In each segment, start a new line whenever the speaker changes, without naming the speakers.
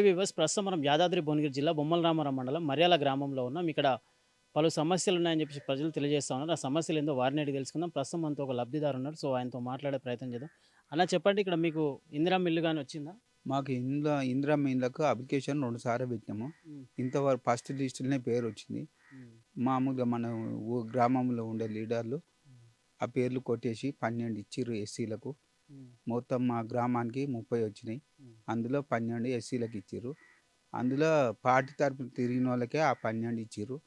Hi weavers, ప్రస్తుతం మనం యాదాద్రి భువనగిరి జిల్లా బొమ్మల రామారం మండలం మర్యాల గ్రామంలో ఉన్నాం. ఇక్కడ పలు సమస్యలు ఉన్నాయని చెప్పి ప్రజలు తెలియజేస్తా ఉన్నారు. ఆ సమస్యలు ఏందో వారిని అడిగి తెలుసుకుందాం. ప్రస్తుతం మనతో ఒక లబ్ధిదారు ఉన్నారు. సో ఆయనతో మాట్లాడే ప్రయత్నం చేద్దాం. అలా చెప్పండి, ఇక్కడ మీకు ఇందిరమ్మ ఇల్లు కానీ వచ్చిందా?
మాకు ఇందిరమ్మ ఇళ్ళకు అప్లికేషన్ 2 సార్లు పెట్టినాము. ఇంతవరకు ఫస్ట్ లిస్టులోనే పేరు వచ్చింది. మామూలుగా మన గ్రామంలో ఉండే లీడర్లు ఆ పేర్లు కొట్టేసి 12 ఇచ్చిర్రు ఎస్సీలకు. మొత్తం మా గ్రామానికి 30 వచ్చినాయి. అందులో 12 ఎస్సీలకు ఇచ్చిర్రు. అందులో పార్టీ తరపున తిరిగిన వాళ్ళకే ఆ 12 ఇచ్చిర్రు.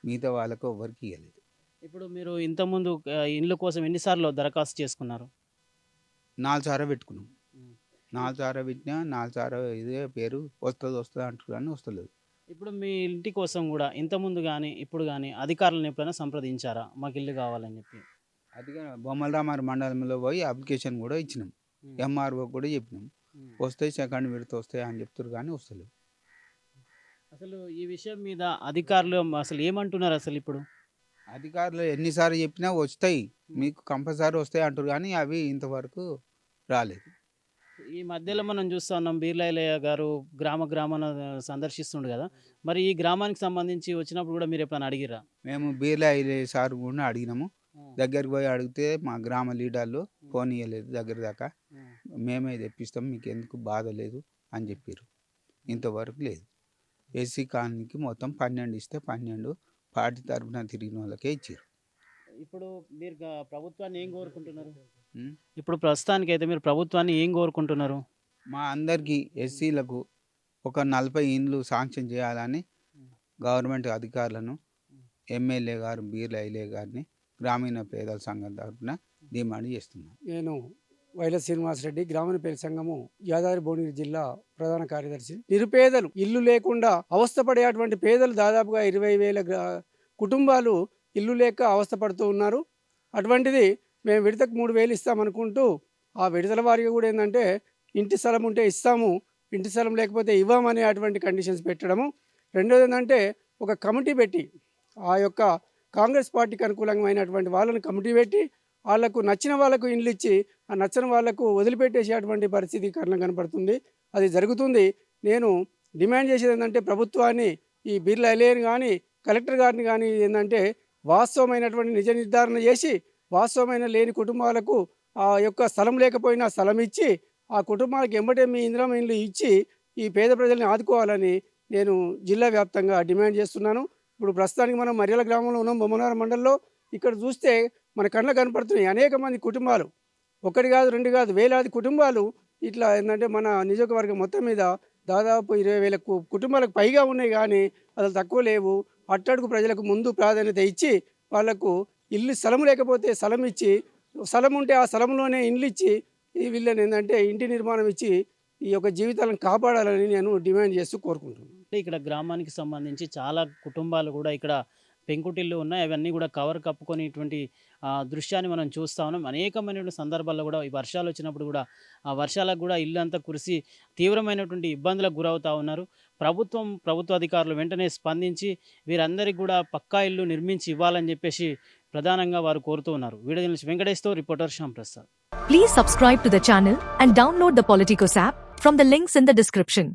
మిగతా వాళ్ళకు ఎవరికి ఇవ్వలేదు.
ఇప్పుడు మీరు ఇంతకుముందు ఇండ్ల కోసం ఎన్నిసార్లు దరఖాస్తు చేసుకున్నారు?
4 సార్లు పెట్టుకున్నాం. 4 సార్లు పెట్టినా 4 సార్లు ఇదే పేరు వస్తుంది అంటారు కానీ వస్తలేదు.
ఇప్పుడు మీ ఇంటి కోసం కూడా ఇంతకుముందు కానీ ఇప్పుడు కానీ అధికారులను ఎప్పుడైనా సంప్రదించారా మాకు ఇల్లు కావాలని చెప్పి?
అదిగా బొమ్మల రామారం మండలంలో పోయి అప్లికేషన్ కూడా ఇచ్చినాం. ఎంఆర్ఓ కూడా చెప్పినాం. వస్తాయి, సెకండ్ విడత వస్తాయి అని చెప్తారు కానీ వస్తలేవు.
అసలు ఈ విషయం మీద అధికారులు అసలు ఏమంటున్నారు అసలు ఇప్పుడు?
అధికారులు ఎన్నిసార్లు చెప్పినా వస్తాయి, మీకు కంపల్సరీ వస్తాయి అంటారు కానీ అవి ఇంతవరకు రాలేదు.
ఈ మధ్యలో మనం చూస్తా ఉన్నాం, బీర్లాయిలయ్య గారు గ్రామాన సందర్శిస్తుండు కదా, మరి ఈ గ్రామానికి సంబంధించి వచ్చినప్పుడు కూడా మీరు ఎప్పుడైనా అడిగిరా?
మేము బీర్లాయిలే సార్ కూడా అడిగినాము. దగ్గరికి పోయి అడిగితే మా గ్రామ లీడర్లు ఫోన్ ఇవ్వలేదు దగ్గర దాకా. మేమే తెప్పిస్తాం, మీకు ఎందుకు బాధ లేదు అని చెప్పారు. ఇంతవరకు లేదు. ఎస్సీ కాలనీకి మొత్తం 12 ఇస్తే 12 పార్టీ తరఫున తిరిగిన వాళ్ళకే ఇచ్చారు.
ఇప్పుడు మీరు ప్రభుత్వాన్ని ఏం కోరుకుంటున్నారు? ఇప్పుడు ప్రస్తుతానికి అయితే మీరు ప్రభుత్వాన్ని ఏం కోరుకుంటున్నారు?
మా అందరికీ ఎస్సీలకు ఒక 40 ఇండ్లు శాంక్షన్ చేయాలని గవర్నమెంట్ అధికారులను, ఎమ్మెల్యే గారు బీర్లాయిలే గారిని గ్రామీణ పేదల సంఘం తరఫున డిమాండ్ చేస్తున్నాను.
నేను వైల శ్రీనివాసరెడ్డి, గ్రామీణ పేదల సంఘము యాదాద్రి భువనగిరి జిల్లా ప్రధాన కార్యదర్శి. నిరుపేదలు, ఇల్లు లేకుండా అవస్థపడేటువంటి పేదలు దాదాపుగా 20,000 కుటుంబాలు ఇల్లు లేక అవస్థపడుతూ ఉన్నారు. అటువంటిది మేము విడతకు 3,000 ఇస్తామనుకుంటూ ఆ విడతల వారికి కూడా ఏంటంటే ఇంటి స్థలం ఉంటే ఇస్తాము, ఇంటి స్థలం లేకపోతే ఇవ్వమనే అటువంటి కండిషన్స్ పెట్టడము. రెండోది ఏంటంటే ఒక కమిటీ పెట్టి ఆ యొక్క కాంగ్రెస్ పార్టీకి అనుకూలమైనటువంటి వాళ్ళని కమిటీ పెట్టి వాళ్లకు నచ్చిన వాళ్ళకు ఇండ్లు ఇచ్చి ఆ నచ్చిన వాళ్లకు వదిలిపెట్టేసేటువంటి పరిస్థితి కారణం కనపడుతుంది. అది జరుగుతుంది. నేను డిమాండ్ చేసేది ఏంటంటే ప్రభుత్వాన్ని, ఈ బీర్లాయిలేని కానీ కలెక్టర్ గారిని కానీ ఏంటంటే వాస్తవమైనటువంటి నిజ నిర్ధారణ చేసి వాస్తవమైన లేని కుటుంబాలకు ఆ యొక్క స్థలం లేకపోయినా స్థలం ఇచ్చి ఆ కుటుంబాలకు ఎంబటే మీ ఇందిరమ్మ ఇండ్లు ఇచ్చి ఈ పేద ప్రజల్ని ఆదుకోవాలని నేను జిల్లా వ్యాప్తంగా డిమాండ్ చేస్తున్నాను. ఇప్పుడు ప్రస్తుతానికి మనం మర్యాల గ్రామంలో ఉన్నాం, బొమ్మనార మండలంలో. ఇక్కడ చూస్తే మన కళ్ళ కనపడుతున్నాయి అనేక మంది కుటుంబాలు, 1 కాదు 2 కాదు వేలాది కుటుంబాలు ఇట్లా ఏంటంటే మన నియోజకవర్గం మొత్తం మీద దాదాపు 20,000 కుటుంబాలకు పైగా ఉన్నాయి. కానీ అసలు తక్కువ లేవు. అట్టడుగు ప్రజలకు ముందు ప్రాధాన్యత ఇచ్చి వాళ్లకు ఇల్లు స్థలం లేకపోతే స్థలం ఇచ్చి, స్థలం ఉంటే ఆ స్థలంలోనే ఇండ్లు ఇచ్చి వీళ్ళని ఏంటంటే ఇంటి నిర్మాణం ఇచ్చి ఈ యొక్క జీవితాలను కాపాడాలని నేను డిమాండ్ చేస్తూ కోరుకుంటున్నాను.
ఇక్కడ గ్రామానికి సంబంధించి చాలా కుటుంబాలు కూడా ఇక్కడ పెంకుటిల్లు ఉన్నాయి. అవన్నీ కూడా కవర్ కప్పుకొనేటువంటి దృశ్యాన్ని మనం చూస్తూ ఉన్నాం. అనేకమైనటువంటి సందర్భాల్లో కూడా ఈ వర్షాలు వచ్చినప్పుడు కూడా ఆ వర్షాలకు కూడా ఇల్లు అంతా కురిసి తీవ్రమైనటువంటి ఇబ్బందులకు గురవుతూ ఉన్నారు. ప్రభుత్వ అధికారులు వెంటనే స్పందించి వీరందరికీ కూడా పక్కా ఇల్లు నిర్మించి ఇవ్వాలని చెప్పేసి ప్రధానంగా వారు కోరుతూ ఉన్నారు. వీడియో జర్నలిస్ట్ వెంకటేష్తో reporter Shyam Prasad.
Please subscribe to the channel and download the Politicos app from the links in the description.